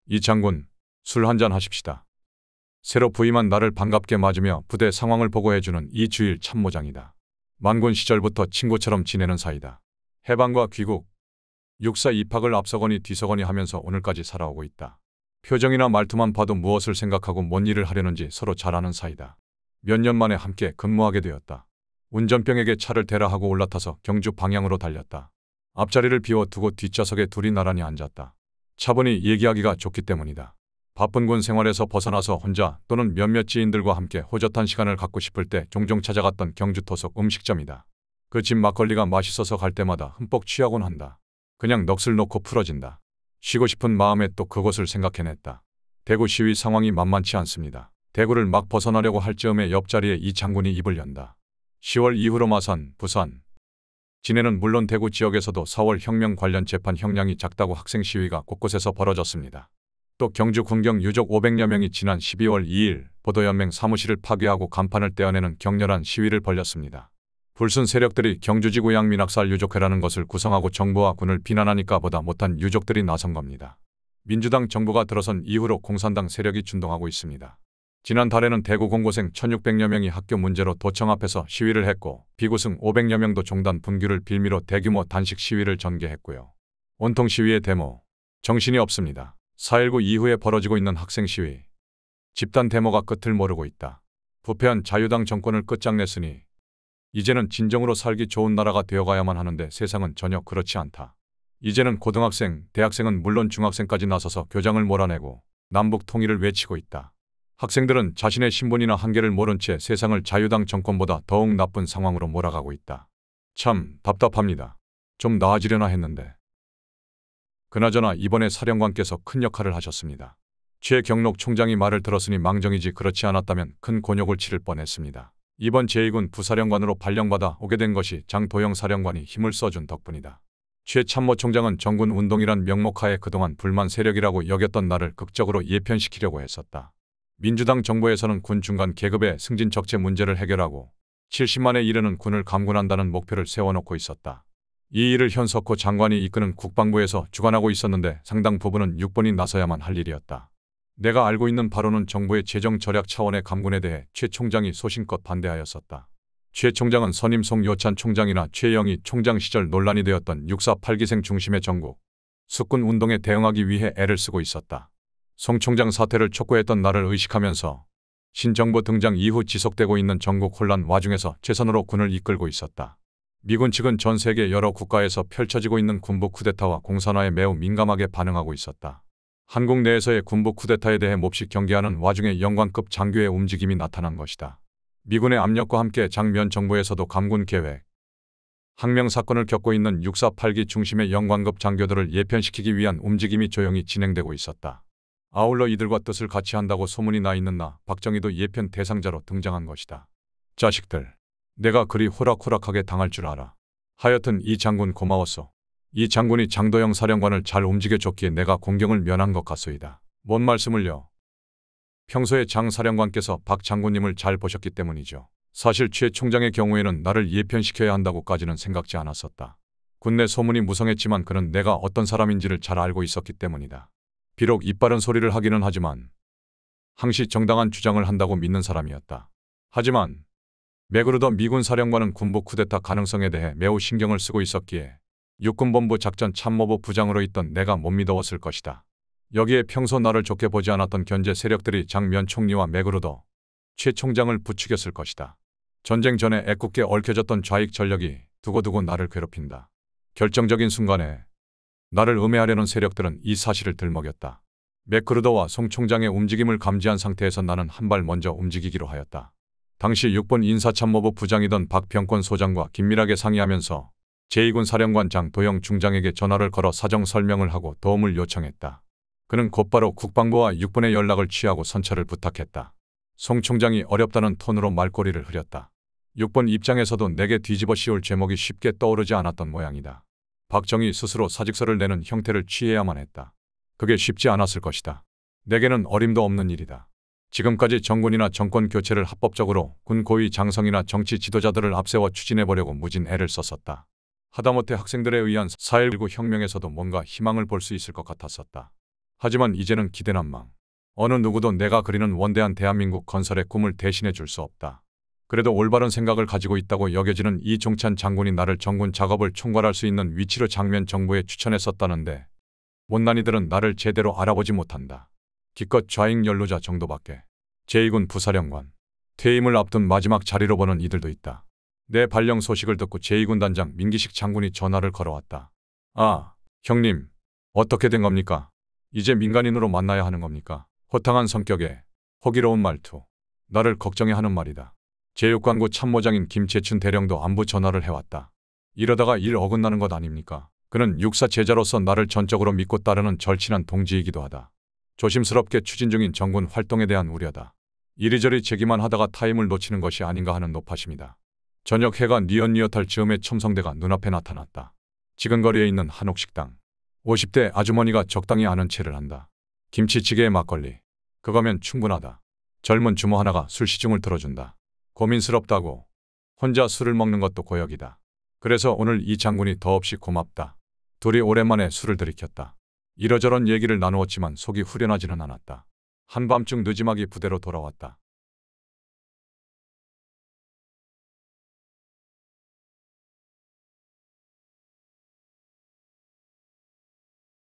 이 장군, 술 한잔 하십시다. 새로 부임한 나를 반갑게 맞으며 부대 상황을 보고해주는 이주일 참모장이다. 만군 시절부터 친구처럼 지내는 사이다. 해방과 귀국, 육사 입학을 앞서거니 뒤서거니 하면서 오늘까지 살아오고 있다. 표정이나 말투만 봐도 무엇을 생각하고 뭔 일을 하려는지 서로 잘 아는 사이다. 몇 년 만에 함께 근무하게 되었다. 운전병에게 차를 대라 하고 올라타서 경주 방향으로 달렸다. 앞자리를 비워두고 뒷좌석에 둘이 나란히 앉았다. 차분히 얘기하기가 좋기 때문이다. 바쁜 군 생활에서 벗어나서 혼자 또는 몇몇 지인들과 함께 호젓한 시간을 갖고 싶을 때 종종 찾아갔던 경주 토속 음식점이다. 그 집 막걸리가 맛있어서 갈 때마다 흠뻑 취하곤 한다. 그냥 넋을 놓고 풀어진다. 쉬고 싶은 마음에 또 그곳을 생각해냈다. 대구 시위 상황이 만만치 않습니다. 대구를 막 벗어나려고 할 즈음에 옆자리에 이 장군이 입을 연다. 10월 이후로 마산, 부산, 진해는 물론 대구 지역에서도 4월 혁명 관련 재판 형량이 작다고 학생 시위가 곳곳에서 벌어졌습니다. 또 경주 군경 유족 500여 명이 지난 12월 2일 보도연맹 사무실을 파괴하고 간판을 떼어내는 격렬한 시위를 벌였습니다. 불순 세력들이 경주지구 양민학살 유족회라는 것을 구성하고 정부와 군을 비난하니까 보다 못한 유족들이 나선 겁니다. 민주당 정부가 들어선 이후로 공산당 세력이 준동하고 있습니다. 지난달에는 대구 공고생 1600여 명이 학교 문제로 도청 앞에서 시위를 했고 비구승 500여 명도 종단 분규를 빌미로 대규모 단식 시위를 전개했고요. 온통 시위의 데모, 정신이 없습니다. 4.19 이후에 벌어지고 있는 학생 시위, 집단 데모가 끝을 모르고 있다. 부패한 자유당 정권을 끝장냈으니 이제는 진정으로 살기 좋은 나라가 되어가야만 하는데 세상은 전혀 그렇지 않다. 이제는 고등학생, 대학생은 물론 중학생까지 나서서 교장을 몰아내고 남북 통일을 외치고 있다. 학생들은 자신의 신분이나 한계를 모른 채 세상을 자유당 정권보다 더욱 나쁜 상황으로 몰아가고 있다. 참 답답합니다. 좀 나아지려나 했는데. 그나저나 이번에 사령관께서 큰 역할을 하셨습니다. 최경록 총장이 말을 들었으니 망정이지 그렇지 않았다면 큰 곤욕을 치를 뻔했습니다. 이번 제2군 부사령관으로 발령받아 오게 된 것이 장도영 사령관이 힘을 써준 덕분이다. 최 참모총장은 정군 운동이란 명목하에 그동안 불만 세력이라고 여겼던 나를 극적으로 예편시키려고 했었다. 민주당 정부에서는 군 중간 계급의 승진 적재 문제를 해결하고 70만에 이르는 군을 감군한다는 목표를 세워놓고 있었다. 이 일을 현석호 장관이 이끄는 국방부에서 주관하고 있었는데 상당 부분은 육본이 나서야만 할 일이었다. 내가 알고 있는 바로는 정부의 재정 절약 차원의 감군에 대해 최 총장이 소신껏 반대하였었다. 최 총장은 선임 송요찬 총장이나 최영희 총장 시절 논란이 되었던 6.4 8기생 중심의 전국 숙군 운동에 대응하기 위해 애를 쓰고 있었다. 송 총장 사퇴를 촉구했던 나를 의식하면서 신정부 등장 이후 지속되고 있는 전국 혼란 와중에서 최선으로 군을 이끌고 있었다. 미군 측은 전 세계 여러 국가에서 펼쳐지고 있는 군부 쿠데타와 공산화에 매우 민감하게 반응하고 있었다. 한국 내에서의 군부 쿠데타에 대해 몹시 경계하는 와중에 영관급 장교의 움직임이 나타난 것이다. 미군의 압력과 함께 장면 정부에서도 감군 계획, 항명 사건을 겪고 있는 6.4 8기 중심의 영관급 장교들을 예편시키기 위한 움직임이 조용히 진행되고 있었다. 아울러 이들과 뜻을 같이 한다고 소문이 나 있는 나 박정희도 예편 대상자로 등장한 것이다. 자식들, 내가 그리 호락호락하게 당할 줄 알아. 하여튼 이 장군 고마웠어. 이 장군이 장도영 사령관을 잘 움직여줬기에 내가 공경을 면한 것 같소이다. 뭔 말씀을요. 평소에 장 사령관께서 박 장군님을 잘 보셨기 때문이죠. 사실 최 총장의 경우에는 나를 예편시켜야 한다고까지는 생각지 않았었다. 군내 소문이 무성했지만 그는 내가 어떤 사람인지를 잘 알고 있었기 때문이다. 비록 입바른 소리를 하기는 하지만 항시 정당한 주장을 한다고 믿는 사람이었다. 하지만 맥그루더 미군 사령관은 군부 쿠데타 가능성에 대해 매우 신경을 쓰고 있었기에 육군본부 작전 참모부 부장으로 있던 내가 못 믿어왔을 것이다. 여기에 평소 나를 좋게 보지 않았던 견제 세력들이 장면 총리와 맥그루더 최 총장을 부추겼을 것이다. 전쟁 전에 애꿎게 얽혀졌던 좌익 전력이 두고두고 나를 괴롭힌다. 결정적인 순간에 나를 음해하려는 세력들은 이 사실을 들먹였다. 맥그루더와 송 총장의 움직임을 감지한 상태에서 나는 한 발 먼저 움직이기로 하였다. 당시 6본 인사참모부 부장이던 박병권 소장과 긴밀하게 상의하면서 제2군 사령관 장도영 중장에게 전화를 걸어 사정 설명을 하고 도움을 요청했다. 그는 곧바로 국방부와 6본에 연락을 취하고 선처를 부탁했다. 송 총장이 어렵다는 톤으로 말꼬리를 흐렸다. 6본 입장에서도 내게 뒤집어 씌울 제목이 쉽게 떠오르지 않았던 모양이다. 박정희 스스로 사직서를 내는 형태를 취해야만 했다. 그게 쉽지 않았을 것이다. 내게는 어림도 없는 일이다. 지금까지 정군이나 정권 교체를 합법적으로 군 고위 장성이나 정치 지도자들을 앞세워 추진해보려고 무진 애를 썼었다. 하다못해 학생들에 의한 4.19 혁명에서도 뭔가 희망을 볼 수 있을 것 같았었다. 하지만 이제는 기대난망. 어느 누구도 내가 그리는 원대한 대한민국 건설의 꿈을 대신해 줄 수 없다. 그래도 올바른 생각을 가지고 있다고 여겨지는 이종찬 장군이 나를 정군 작업을 총괄할 수 있는 위치로 장면 정부에 추천했었다는데 못난이들은 나를 제대로 알아보지 못한다. 기껏 좌익 연루자 정도밖에. 제2군 부사령관. 퇴임을 앞둔 마지막 자리로 보는 이들도 있다. 내 발령 소식을 듣고 제2군 단장 민기식 장군이 전화를 걸어왔다. 아, 형님. 어떻게 된 겁니까? 이제 민간인으로 만나야 하는 겁니까? 호탕한 성격에 호기로운 말투. 나를 걱정해 하는 말이다. 제6관구 참모장인 김재춘 대령도 안부 전화를 해왔다. 이러다가 일 어긋나는 것 아닙니까? 그는 육사 제자로서 나를 전적으로 믿고 따르는 절친한 동지이기도 하다. 조심스럽게 추진 중인 정군 활동에 대한 우려다. 이리저리 제기만 하다가 타임을 놓치는 것이 아닌가 하는 노파심이다. 저녁 해가 뉘엿뉘엿할 즈음에 첨성대가 눈앞에 나타났다. 지근거리에 있는 한옥식당. 50대 아주머니가 적당히 아는 체를 한다. 김치찌개에 막걸리. 그거면 충분하다. 젊은 주모 하나가 술 시중을 들어준다. 고민스럽다고. 혼자 술을 먹는 것도 고역이다. 그래서 오늘 이 장군이 더없이 고맙다. 둘이 오랜만에 술을 들이켰다. 이러저런 얘기를 나누었지만 속이 후련하지는 않았다. 한밤중 늦지막이 부대로 돌아왔다.